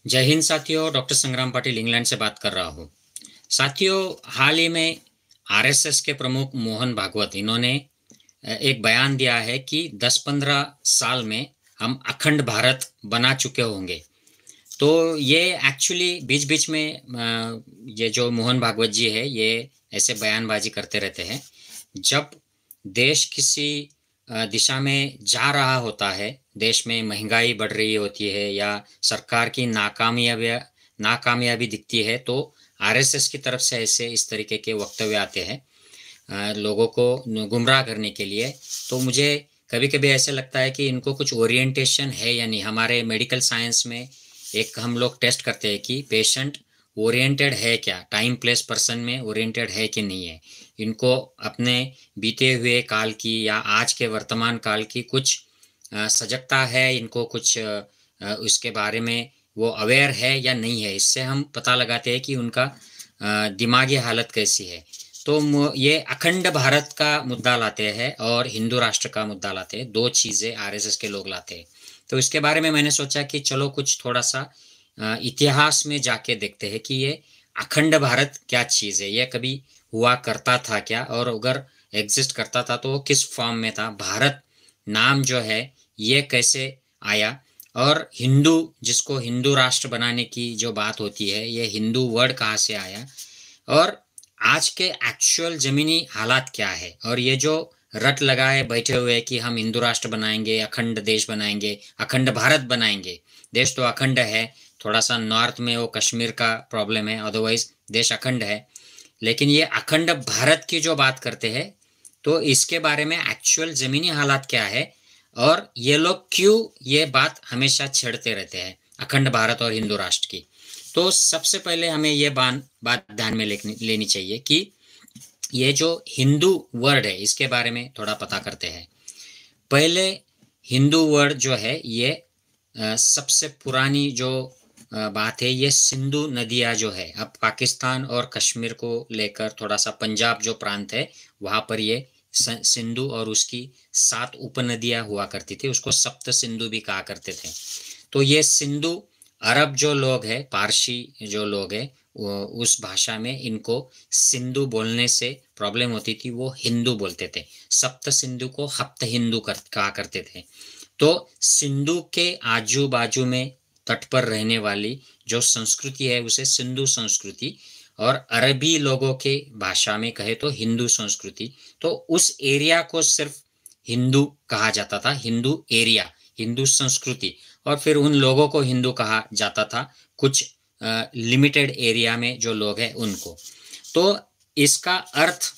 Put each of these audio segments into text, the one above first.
जय हिंद साथियों, डॉक्टर संग्राम पाटिल इंग्लैंड से बात कर रहा हूँ। साथियों, हाल ही में आरएसएस के प्रमुख मोहन भागवत इन्होंने एक बयान दिया है कि 10-15 साल में हम अखंड भारत बना चुके होंगे। तो ये एक्चुअली बीच बीच में ये जो मोहन भागवत जी है ये ऐसे बयानबाजी करते रहते हैं। जब देश किसी दिशा में जा रहा होता है, देश में महंगाई बढ़ रही होती है या सरकार की नाकामयाबी दिखती है, तो आरएसएस की तरफ से ऐसे इस तरीके के वक्तव्य आते हैं लोगों को गुमराह करने के लिए। तो मुझे कभी कभी ऐसे लगता है कि इनको कुछ ओरिएंटेशन है या नहीं। हमारे मेडिकल साइंस में एक हम लोग टेस्ट करते हैं कि पेशेंट ओरिएंटेड है क्या, टाइम प्लेस पर्सन में ओरिएंटेड है कि नहीं है। इनको अपने बीते हुए काल की या आज के वर्तमान काल की कुछ सजगता है, इनको कुछ उसके बारे में वो अवेयर है या नहीं है। इससे हम पता लगाते हैं कि उनका दिमागी हालत कैसी है। तो ये अखंड भारत का मुद्दा लाते हैं और हिंदू राष्ट्र का मुद्दा लाते हैं, दो चीज़ें आरएसएस के लोग लाते हैं। तो इसके बारे में मैंने सोचा कि चलो कुछ थोड़ा सा इतिहास में जाके देखते हैं कि ये अखंड भारत क्या चीज़ है, ये कभी हुआ करता था क्या, और अगर एग्जिस्ट करता था तो वो किस फॉर्म में था। भारत नाम जो है ये कैसे आया, और हिंदू, जिसको हिंदू राष्ट्र बनाने की जो बात होती है, ये हिंदू वर्ड कहाँ से आया, और आज के एक्चुअल ज़मीनी हालात क्या है। और ये जो रट लगाए बैठे हुए कि हम हिंदू राष्ट्र बनाएंगे, अखंड देश बनाएंगे, अखंड भारत बनाएंगे। देश तो अखंड है, थोड़ा सा नॉर्थ में वो कश्मीर का प्रॉब्लम है, अदरवाइज देश अखंड है। लेकिन ये अखंड भारत की जो बात करते हैं, तो इसके बारे में एक्चुअल ज़मीनी हालात क्या है, और ये लोग क्यों ये बात हमेशा छेड़ते रहते हैं अखंड भारत और हिंदू राष्ट्र की। तो सबसे पहले हमें ये बात ध्यान में लेनी चाहिए कि ये जो हिंदू वर्ड है इसके बारे में थोड़ा पता करते हैं। पहले हिंदू वर्ड जो है ये सबसे पुरानी जो बात है, ये सिंधु नदियाँ जो है, अब पाकिस्तान और कश्मीर को लेकर थोड़ा सा पंजाब जो प्रांत है वहाँ पर ये सिंधु और उसकी 7 उपनदियाँ हुआ करती थी, उसको सप्त सिंधु भी कहा करते थे। तो ये सिंधु, अरब जो लोग हैं, पारसी जो लोग हैं, उस भाषा में इनको सिंधु बोलने से प्रॉब्लम होती थी, वो हिंदू बोलते थे। सप्त सिंधु को हप्त हिंदू कहा करते थे। तो सिंधु के आजू बाजू में तट पर रहने वाली जो संस्कृति है उसे सिंधु संस्कृति, और अरबी लोगों के भाषा में कहे तो हिंदू संस्कृति। तो उस एरिया को सिर्फ हिंदू कहा जाता था, हिंदू एरिया, हिंदू संस्कृति। और फिर उन लोगों को हिंदू कहा जाता था, कुछ लिमिटेड एरिया में जो लोग हैं उनको। तो इसका अर्थ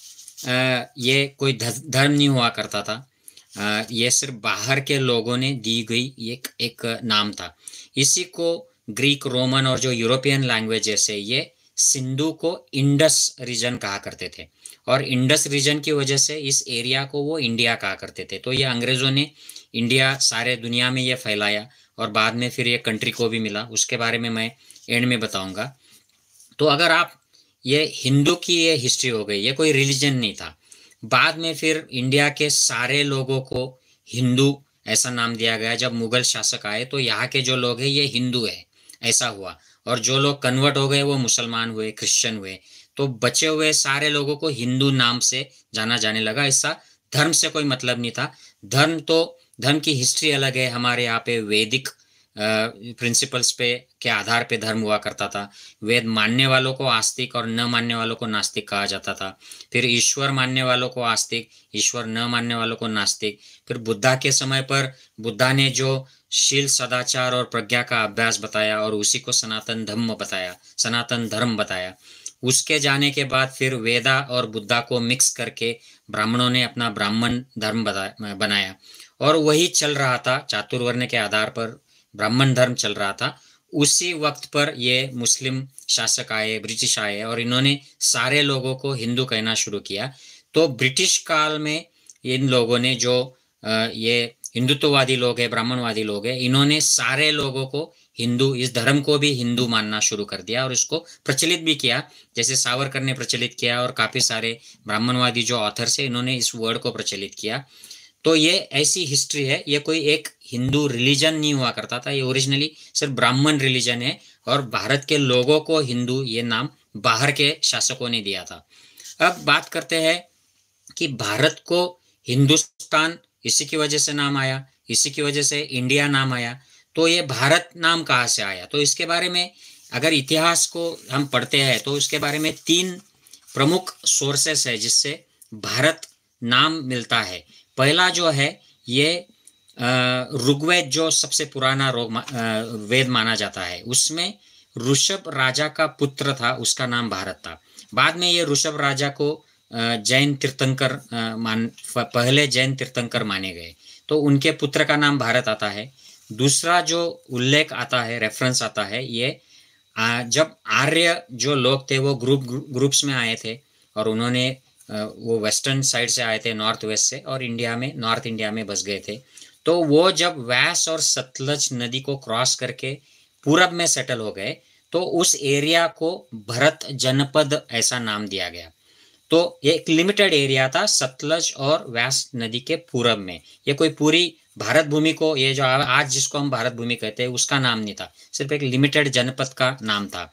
ये कोई धर्म नहीं हुआ करता था, ये सिर्फ बाहर के लोगों ने दी गई एक नाम था। इसी को ग्रीक, रोमन और जो यूरोपियन लैंग्वेजेस है, ये सिंधु को इंडस रीजन कहा करते थे, और इंडस रीजन की वजह से इस एरिया को वो इंडिया कहा करते थे। तो ये अंग्रेज़ों ने इंडिया सारे दुनिया में ये फैलाया, और बाद में फिर ये कंट्री को भी मिला, उसके बारे में मैं एंड में बताऊंगा। तो अगर आप, ये हिंदू की ये हिस्ट्री हो गई, ये कोई रिलीजन नहीं था। बाद में फिर इंडिया के सारे लोगों को हिंदू ऐसा नाम दिया गया। जब मुगल शासक आए तो यहाँ के जो लोग हैं ये हिंदू है, ऐसा हुआ। और जो लोग कन्वर्ट हो गए वो मुसलमान हुए, क्रिश्चियन हुए। तो बचे हुए सारे लोगों को हिंदू नाम से जाना जाने लगा। ऐसा धर्म से कोई मतलब नहीं था। धर्म की हिस्ट्री अलग है। हमारे यहाँ पे वैदिक प्रिंसिपल्स पे के आधार पे धर्म हुआ करता था। वेद मानने वालों को आस्तिक और न मानने वालों को नास्तिक कहा जाता था। फिर ईश्वर मानने वालों को आस्तिक, ईश्वर न मानने वालों को नास्तिक। फिर बुद्धा के समय पर बुद्धा ने जो शील, सदाचार और प्रज्ञा का अभ्यास बताया और उसी को सनातन धर्म बताया। उसके जाने के बाद फिर वेदा और बुद्धा को मिक्स करके ब्राह्मणों ने अपना ब्राह्मण धर्म बनाया, और वही चल रहा था। चातुर्वर्ण के आधार पर ब्राह्मण धर्म चल रहा था। उसी वक्त पर ये मुस्लिम शासक आए, ब्रिटिश आए, और इन्होंने सारे लोगों को हिंदू कहना शुरू किया। तो ब्रिटिश काल में इन लोगों ने, जो ये हिंदुत्ववादी लोग हैं, ब्राह्मणवादी लोग हैं, इन्होंने सारे लोगों को हिंदू, इस धर्म को भी हिंदू मानना शुरू कर दिया और इसको प्रचलित भी किया। जैसे सावरकर ने प्रचलित किया, और काफ़ी सारे ब्राह्मणवादी जो ऑथर्स है इन्होंने इस वर्ड को प्रचलित किया। तो ये ऐसी हिस्ट्री है, ये कोई एक हिंदू रिलीजन नहीं हुआ करता था, ये ओरिजिनली सिर्फ ब्राह्मण रिलीजन है, और भारत के लोगों को हिंदू ये नाम बाहर के शासकों ने दिया था। अब बात करते हैं कि भारत को हिंदुस्तान इसी की वजह से नाम आया, इसी की वजह से इंडिया नाम आया। तो ये भारत नाम कहाँ से आया, तो इसके बारे में अगर इतिहास को हम पढ़ते हैं तो इसके बारे में 3 प्रमुख सोर्सेस है जिससे भारत नाम मिलता है। पहला जो है ये ऋग्वेद, जो सबसे पुराना वेद माना जाता है, उसमें ऋषभ राजा का पुत्र था, उसका नाम भारत था। बाद में ये ऋषभ राजा को जैन तीर्थंकर पहले जैन तीर्थंकर माने गए, तो उनके पुत्र का नाम भारत आता है। दूसरा जो उल्लेख आता है, रेफरेंस आता है, ये जब आर्य जो लोग थे वो ग्रुप्स में आए थे, और उन्होंने वो वेस्टर्न साइड से आए थे, नॉर्थ वेस्ट से, और इंडिया में, नॉर्थ इंडिया में बस गए थे। तो वो जब व्यास और सतलज नदी को क्रॉस करके पूरब में सेटल हो गए, तो उस एरिया को भरत जनपद ऐसा नाम दिया गया। तो ये एक लिमिटेड एरिया था सतलज और व्यास नदी के पूरब में। ये कोई पूरी भारत भूमि को, ये जो आज जिसको हम भारत भूमि कहते हैं, उसका नाम नहीं था, सिर्फ एक लिमिटेड जनपद का नाम था।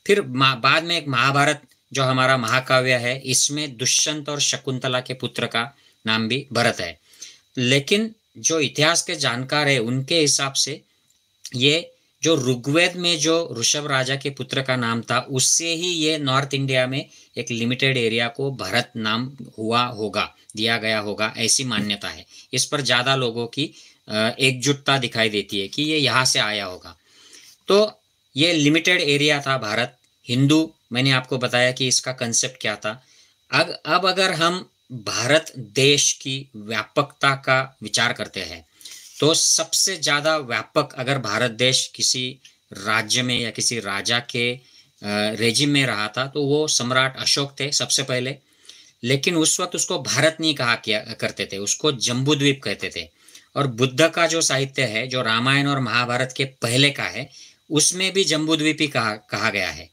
फिर बाद में एक महाभारत जो हमारा महाकाव्य है, इसमें दुष्यंत और शकुंतला के पुत्र का नाम भी भरत है। लेकिन जो इतिहास के जानकार है उनके हिसाब से ये जो ऋग्वेद में जो ऋषभ राजा के पुत्र का नाम था, उससे ही ये नॉर्थ इंडिया में एक लिमिटेड एरिया को भारत नाम हुआ होगा, दिया गया होगा, ऐसी मान्यता है। इस पर ज़्यादा लोगों की एकजुटता दिखाई देती है कि ये यहाँ से आया होगा। तो ये लिमिटेड एरिया था भारत। हिंदू, मैंने आपको बताया कि इसका कंसेप्ट क्या था। अब अगर हम भारत देश की व्यापकता का विचार करते हैं, तो सबसे ज़्यादा व्यापक अगर भारत देश किसी राज्य में या किसी राजा के रेजिम में रहा था, तो वो सम्राट अशोक थे सबसे पहले। लेकिन उस वक्त उसको भारत नहीं कहा किया करते थे, उसको जम्बूद्वीप कहते थे। और बुद्ध का जो साहित्य है, जो रामायण और महाभारत के पहले का है, उसमें भी जम्बूद्वीप ही कहा गया है।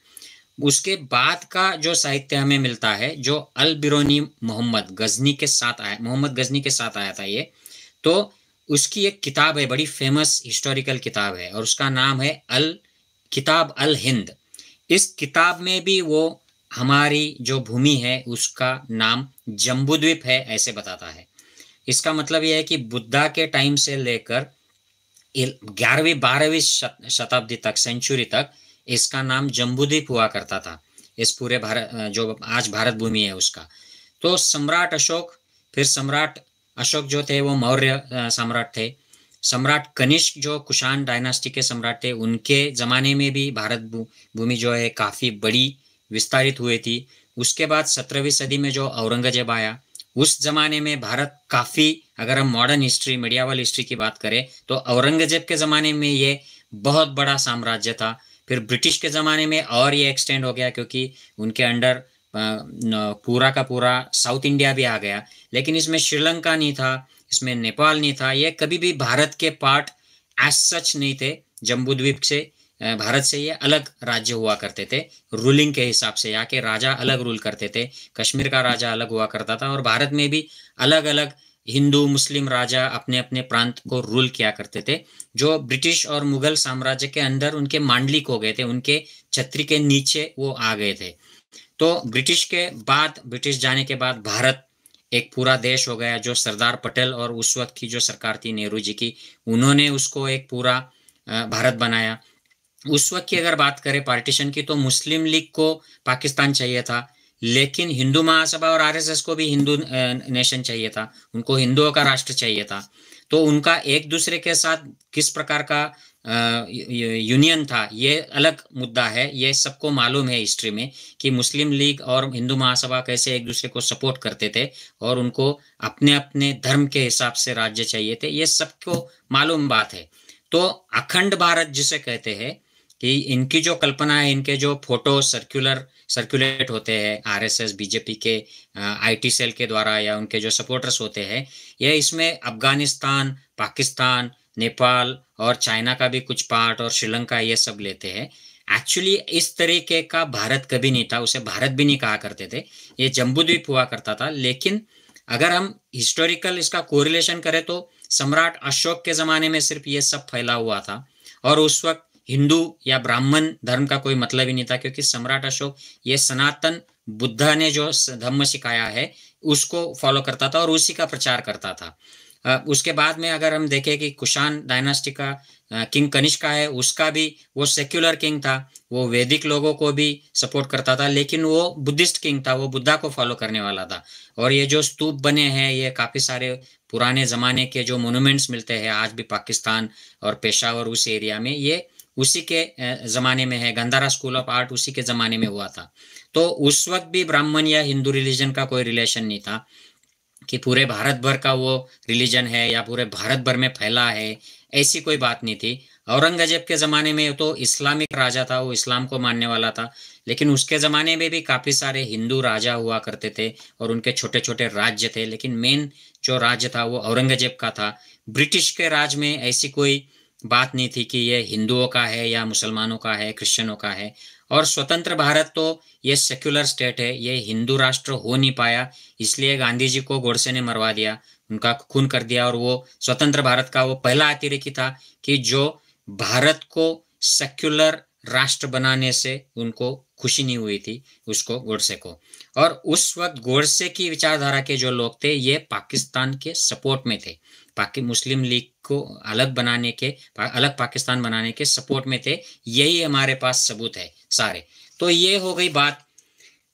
उसके बाद का जो साहित्य हमें मिलता है, जो अल बिरोनी मोहम्मद गजनी के साथ आया, मोहम्मद गजनी के साथ आया था ये, तो उसकी एक किताब है, बड़ी फेमस हिस्टोरिकल किताब है, और उसका नाम है किताब अल हिंद। इस किताब में भी वो हमारी जो भूमि है उसका नाम जम्बूद्वीप है ऐसे बताता है। इसका मतलब यह है कि बुद्धा के टाइम से लेकर 11वीं 12वीं शताब्दी तक, सेंचुरी तक, इसका नाम जम्बूद्वीप हुआ करता था, इस पूरे भारत, जो आज भारत भूमि है उसका। तो सम्राट अशोक, फिर सम्राट अशोक जो थे वो मौर्य सम्राट थे। सम्राट कनिष्क जो कुषाण डायनास्टी के सम्राट थे, उनके ज़माने में भी भारत भूमि जो है काफ़ी बड़ी विस्तारित हुई थी। उसके बाद 17वीं सदी में जो औरंगजेब आया, उस ज़माने में भारत काफ़ी, अगर हम मॉडर्न हिस्ट्री, मीडियावल हिस्ट्री की बात करें, तो औरंगजेब के ज़माने में ये बहुत बड़ा साम्राज्य था। फिर ब्रिटिश के ज़माने में और ये एक्सटेंड हो गया, क्योंकि उनके अंडर पूरा का पूरा साउथ इंडिया भी आ गया। लेकिन इसमें श्रीलंका नहीं था, इसमें नेपाल नहीं था, ये कभी भी भारत के पार्ट एज सच नहीं थे। जम्बूद्वीप से, भारत से ये अलग राज्य हुआ करते थे रूलिंग के हिसाब से। यहाँ के राजा अलग रूल करते थे, कश्मीर का राजा अलग हुआ करता था, और भारत में भी अलग अलग हिंदू मुस्लिम राजा अपने अपने प्रांत को रूल किया करते थे, जो ब्रिटिश और मुगल साम्राज्य के अंदर उनके मांडलिक हो गए थे, उनके छतरी के नीचे वो आ गए थे। तो ब्रिटिश के बाद, ब्रिटिश जाने के बाद भारत एक पूरा देश हो गया, जो सरदार पटेल और उस वक्त की जो सरकार थी नेहरू जी की, उन्होंने उसको एक पूरा भारत बनाया। उस वक्त की अगर बात करें पार्टीशन की, तो मुस्लिम लीग को पाकिस्तान चाहिए था, लेकिन हिंदू महासभा और आरएसएस को भी हिंदू नेशन चाहिए था, उनको हिंदुओं का राष्ट्र चाहिए था। तो उनका एक दूसरे के साथ किस प्रकार का यूनियन था, ये अलग मुद्दा है। ये सबको मालूम है हिस्ट्री में कि मुस्लिम लीग और हिंदू महासभा कैसे एक दूसरे को सपोर्ट करते थे, और उनको अपने अपने धर्म के हिसाब से राज्य चाहिए थे, ये सबको मालूम बात है। तो अखंड भारत जिसे कहते हैं, कि इनकी जो कल्पना है, इनके जो फोटो सर्कुलेट होते हैं आरएसएस बीजेपी के आईटी सेल के द्वारा, या उनके जो सपोर्टर्स होते हैं, ये इसमें अफगानिस्तान, पाकिस्तान, नेपाल और चाइना का भी कुछ पार्ट, और श्रीलंका, ये सब लेते हैं। एक्चुअली इस तरीके का भारत कभी नहीं था, उसे भारत भी नहीं कहा करते थे, ये जम्बूद्वीप हुआ करता था। लेकिन अगर हम हिस्टोरिकल इसका कोरिलेशन करें तो सम्राट अशोक के ज़माने में सिर्फ ये सब फैला हुआ था, और उस वक्त हिंदू या ब्राह्मण धर्म का कोई मतलब ही नहीं था, क्योंकि सम्राट अशोक ये सनातन बुद्धा ने जो धम्म सिखाया है उसको फॉलो करता था और उसी का प्रचार करता था। उसके बाद में अगर हम देखें कि कुषाण डायनास्टी का किंग कनिष्का है, उसका भी वो सेक्युलर किंग था, वो वैदिक लोगों को भी सपोर्ट करता था, लेकिन वो बुद्धिस्ट किंग था, वो बुद्धा को फॉलो करने वाला था। और ये जो स्तूप बने हैं, ये काफ़ी सारे पुराने ज़माने के जो मोनूमेंट्स मिलते हैं आज भी पाकिस्तान और पेशावर उस एरिया में, ये उसी के ज़माने में है। गंधारा स्कूल ऑफ आर्ट उसी के ज़माने में हुआ था। तो उस वक्त भी ब्राह्मण या हिंदू रिलीजन का कोई रिलेशन नहीं था कि पूरे भारत भर का वो रिलीजन है या पूरे भारत भर में फैला है, ऐसी कोई बात नहीं थी। औरंगजेब के ज़माने में तो इस्लामिक राजा था, वो इस्लाम को मानने वाला था, लेकिन उसके ज़माने में भी काफ़ी सारे हिंदू राजा हुआ करते थे और उनके छोटे छोटे राज्य थे, लेकिन मेन जो राज्य था वो औरंगजेब का था। ब्रिटिश के राज में ऐसी कोई बात नहीं थी कि ये हिंदुओं का है या मुसलमानों का है, क्रिश्चियनों का है। और स्वतंत्र भारत तो ये सेक्युलर स्टेट है, ये हिंदू राष्ट्र हो नहीं पाया, इसलिए गांधी जी को गोडसे ने मरवा दिया, उनका खून कर दिया, और वो स्वतंत्र भारत का वो पहला अतिरेकी था कि जो भारत को सेक्युलर राष्ट्र बनाने से उनको खुशी नहीं हुई थी, उसको गोडसे को। और उस वक्त गोडसे की विचारधारा के जो लोग थे ये पाकिस्तान के सपोर्ट में थे, मुस्लिम लीग को अलग बनाने के, अलग पाकिस्तान बनाने के सपोर्ट में थे। यही हमारे पास सबूत है सारे। तो ये हो गई बात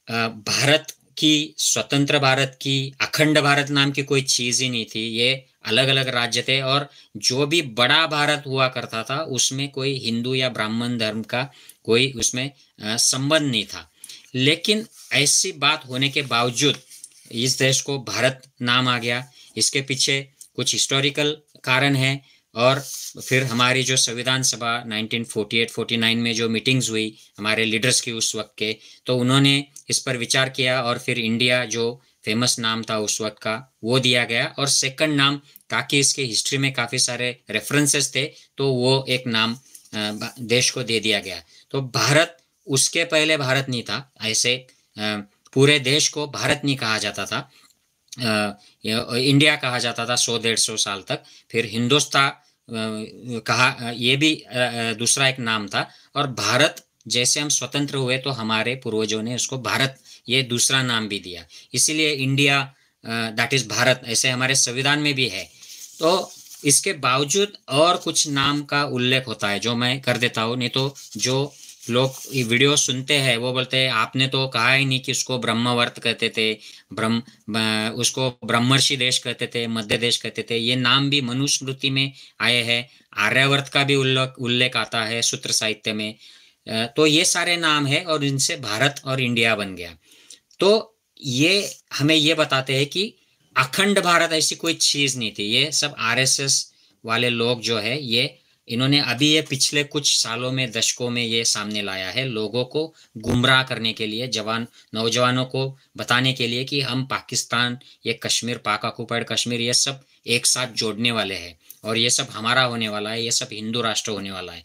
भारत की, स्वतंत्र भारत की। अखंड भारत नाम की कोई चीज़ ही नहीं थी, ये अलग अलग राज्य थे, और जो भी बड़ा भारत हुआ करता था उसमें कोई हिंदू या ब्राह्मण धर्म का कोई उसमें संबंध नहीं था। लेकिन ऐसी बात होने के बावजूद इस देश को भारत नाम आ गया। इसके पीछे कुछ हिस्टोरिकल कारण है, और फिर हमारी जो संविधान सभा 1948-49 में जो मीटिंग्स हुई हमारे लीडर्स की उस वक्त के, तो उन्होंने इस पर विचार किया और फिर इंडिया जो फेमस नाम था उस वक्त का वो दिया गया, और सेकंड नाम, ताकि इसके हिस्ट्री में काफ़ी सारे रेफरेंसेस थे, तो वो एक नाम देश को दे दिया गया। तो भारत, उसके पहले भारत नहीं था, ऐसे पूरे देश को भारत नहीं कहा जाता था, इंडिया कहा जाता था 100-150 साल तक। फिर हिंदुस्तान कहा, ये भी दूसरा एक नाम था। और भारत जैसे हम स्वतंत्र हुए तो हमारे पूर्वजों ने उसको भारत ये दूसरा नाम भी दिया, इसीलिए इंडिया दैट इज़ भारत, ऐसे हमारे संविधान में भी है। तो इसके बावजूद और कुछ नाम का उल्लेख होता है जो मैं कर देता हूँ, नहीं तो जो लोग ये वीडियो सुनते हैं वो बोलते हैं आपने तो कहा ही नहीं कि उसको ब्रह्मवर्त कहते थे, उसको ब्रह्मर्षि देश कहते थे, मध्य देश कहते थे। ये नाम भी मनुस्मृति में आए हैं, आर्यावर्त का भी उल्लेख आता है सूत्र साहित्य में। तो ये सारे नाम है और इनसे भारत और इंडिया बन गया। तो ये हमें ये बताते हैं कि अखंड भारत ऐसी कोई चीज़ नहीं थी। ये सब आरएसएस वाले लोग जो है ये, इन्होंने अभी ये पिछले कुछ सालों में, दशकों में ये सामने लाया है, लोगों को गुमराह करने के लिए, नौजवानों को बताने के लिए कि हम पाकिस्तान, ये कश्मीर, पाक ऑक्युपाइड कश्मीर, ये सब एक साथ जोड़ने वाले हैं और ये सब हमारा होने वाला है, ये सब हिंदू राष्ट्र होने वाला है।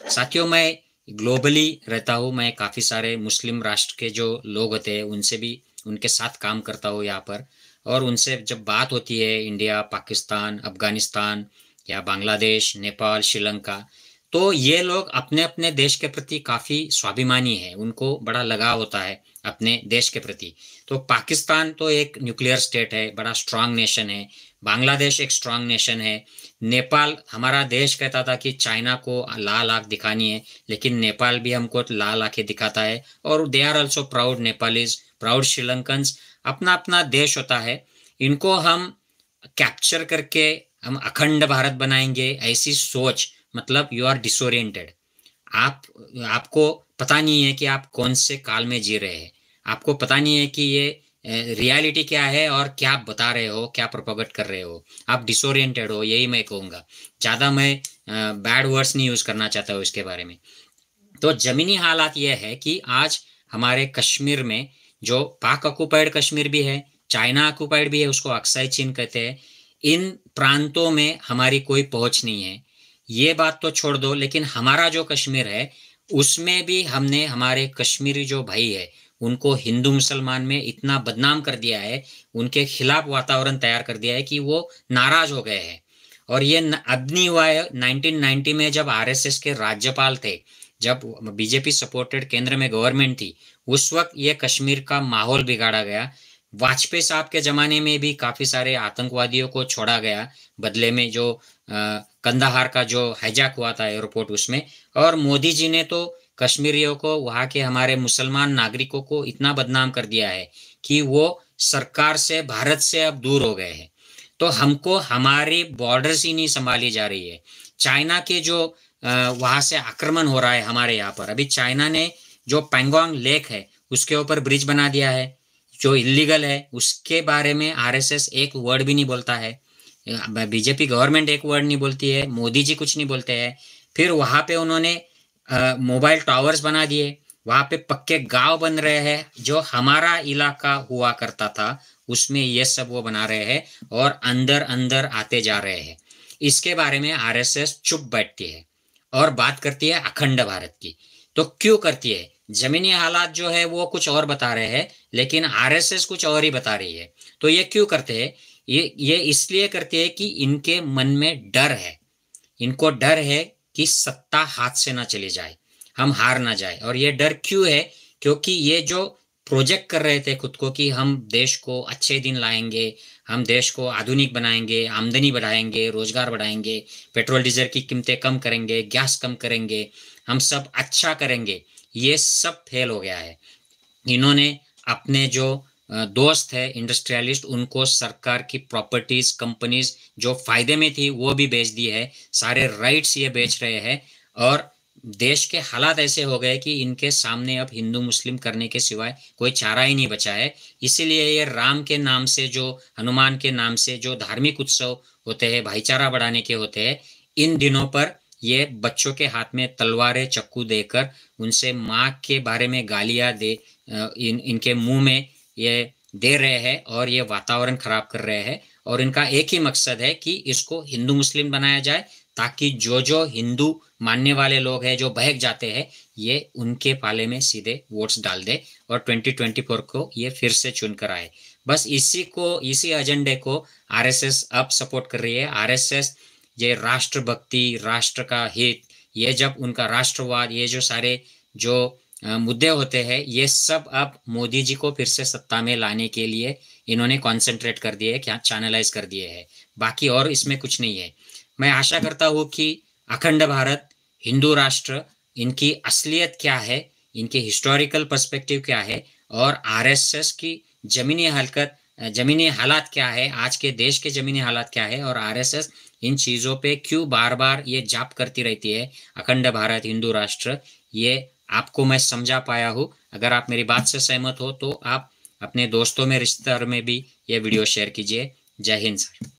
साथियों, मैं ग्लोबली रहता हूँ, मैं काफ़ी सारे मुस्लिम राष्ट्र के जो लोग होते हैं उनसे भी, उनके साथ काम करता हूँ यहाँ पर, और उनसे जब बात होती है इंडिया, पाकिस्तान, अफगानिस्तान या बांग्लादेश, नेपाल, श्रीलंका, तो ये लोग अपने अपने देश के प्रति काफ़ी स्वाभिमानी है, उनको बड़ा लगाव होता है अपने देश के प्रति। तो पाकिस्तान तो एक न्यूक्लियर स्टेट है, बड़ा स्ट्रांग नेशन है। बांग्लादेश एक स्ट्रांग नेशन है। नेपाल, हमारा देश कहता था कि चाइना को लाल आँख दिखानी है, लेकिन नेपाल भी हमको लाल आँखें दिखाता है, और they are also proud Nepalis, proud Sri Lankans. अपना अपना देश होता है, इनको हम कैप्चर करके हम अखंड भारत बनाएंगे, ऐसी सोच, मतलब यू आर डिसोरिएंटेड। आपको पता नहीं है कि आप कौन से काल में जी रहे हैं, आपको पता नहीं है कि ये रियलिटी क्या है और क्या आप बता रहे हो, क्या प्रोपोगेट कर रहे हो, आप डिसोरिएंटेड हो, यही मैं कहूँगा। ज़्यादा मैं बैड वर्ड्स नहीं यूज़ करना चाहता हूँ इसके बारे में। तो ज़मीनी हालात ये है कि आज हमारे कश्मीर में, जो पाक ऑक्युपाइड कश्मीर भी है, चाइना ऑक्युपाइड भी है, उसको अक्साई चीन कहते हैं, इन प्रांतों में हमारी कोई पहुंच नहीं है। ये बात तो छोड़ दो, लेकिन हमारा जो कश्मीर है उसमें भी हमने, हमारे कश्मीरी जो भाई है उनको हिंदू मुसलमान में इतना बदनाम कर दिया है, उनके खिलाफ वातावरण तैयार कर दिया है कि वो नाराज हो गए हैं। और ये अब नहीं हुआ है, 1990 में जब आरएसएस के राज्यपाल थे, जब बीजेपी सपोर्टेड केंद्र में गवर्नमेंट थी, उस वक्त ये कश्मीर का माहौल बिगाड़ा गया। वाजपेयी साहब के ज़माने में भी काफ़ी सारे आतंकवादियों को छोड़ा गया बदले में, जो कंदाहार का जो हाईजैक हुआ था एयरपोर्ट उसमें। और मोदी जी ने तो कश्मीरियों को, वहाँ के हमारे मुसलमान नागरिकों को इतना बदनाम कर दिया है कि वो सरकार से, भारत से अब दूर हो गए हैं। तो हमको हमारी बॉर्डर्स ही नहीं संभाली जा रही है। चाइना के जो वहाँ से आक्रमण हो रहा है हमारे यहाँ पर, अभी चाइना ने जो पैंगोंग लेक है उसके ऊपर ब्रिज बना दिया है जो इलीगल है, उसके बारे में आरएसएस एक वर्ड भी नहीं बोलता है, बीजेपी गवर्नमेंट एक वर्ड नहीं बोलती है, मोदी जी कुछ नहीं बोलते हैं। फिर वहाँ पे उन्होंने मोबाइल टावर्स बना दिए, वहाँ पे पक्के गांव बन रहे हैं, जो हमारा इलाका हुआ करता था उसमें ये सब वो बना रहे हैं और अंदर अंदर आते जा रहे हैं। इसके बारे में आरएसएस चुप बैठती है और बात करती है अखंड भारत की। तो क्यों करती है? जमीनी हालात जो है वो कुछ और बता रहे हैं, लेकिन आरएसएस कुछ और ही बता रही है। तो ये क्यों करते हैं? ये इसलिए करते हैं कि इनके मन में डर है, इनको डर है कि सत्ता हाथ से ना चली जाए, हम हार ना जाए। और ये डर क्यों है? क्योंकि ये जो प्रोजेक्ट कर रहे थे खुद को कि हम देश को अच्छे दिन लाएंगे, हम देश को आधुनिक बनाएंगे, आमदनी बढ़ाएंगे, रोजगार बढ़ाएंगे, पेट्रोल डीजल की कीमतें कम करेंगे, गैस कम करेंगे, हम सब अच्छा करेंगे, ये सब फेल हो गया है। इन्होंने अपने जो दोस्त है इंडस्ट्रियलिस्ट, उनको सरकार की प्रॉपर्टीज, कंपनीज जो फायदे में थी वो भी बेच दी है, सारे राइट्स ये बेच रहे हैं। और देश के हालात ऐसे हो गए कि इनके सामने अब हिंदू मुस्लिम करने के सिवाय कोई चारा ही नहीं बचा है। इसीलिए ये राम के नाम से, जो हनुमान के नाम से जो धार्मिक उत्सव होते हैं, भाईचारा बढ़ाने के होते हैं, इन दिनों पर ये बच्चों के हाथ में तलवारें, चक्कू देकर उनसे माँ के बारे में गालियाँ दे, इनके मुंह में ये दे रहे हैं और ये वातावरण खराब कर रहे हैं। और इनका एक ही मकसद है कि इसको हिंदू मुस्लिम बनाया जाए, ताकि जो हिंदू मानने वाले लोग हैं जो बहक जाते हैं, ये उनके पाले में सीधे वोट्स डाल दे और 2024 को ये फिर से चुनकर आए। बस इसी एजेंडे को आरएसएस अब सपोर्ट कर रही है। आरएसएस ये राष्ट्रभक्ति, राष्ट्र का हित, ये जब उनका राष्ट्रवाद, ये जो सारे जो मुद्दे होते हैं, ये सब अब मोदी जी को फिर से सत्ता में लाने के लिए इन्होंने कॉन्सेंट्रेट कर दिए है, क्या चैनलाइज कर दिए है, बाकी और इसमें कुछ नहीं है। मैं आशा करता हूँ कि अखंड भारत, हिंदू राष्ट्र, इनकी असलियत क्या है, इनके हिस्टोरिकल पर्सपेक्टिव क्या है, और आरएसएस की जमीनी हालात क्या है, आज के देश के जमीनी हालात क्या है, और आरएसएस इन चीज़ों पे क्यों बार बार ये जाप करती रहती है, अखंड भारत, हिंदू राष्ट्र। ये आपको मैं समझा पाया हूँ। अगर आप मेरी बात से सहमत हो तो आप अपने दोस्तों में, रिश्तेदार में भी ये वीडियो शेयर कीजिए। जय हिंद सर।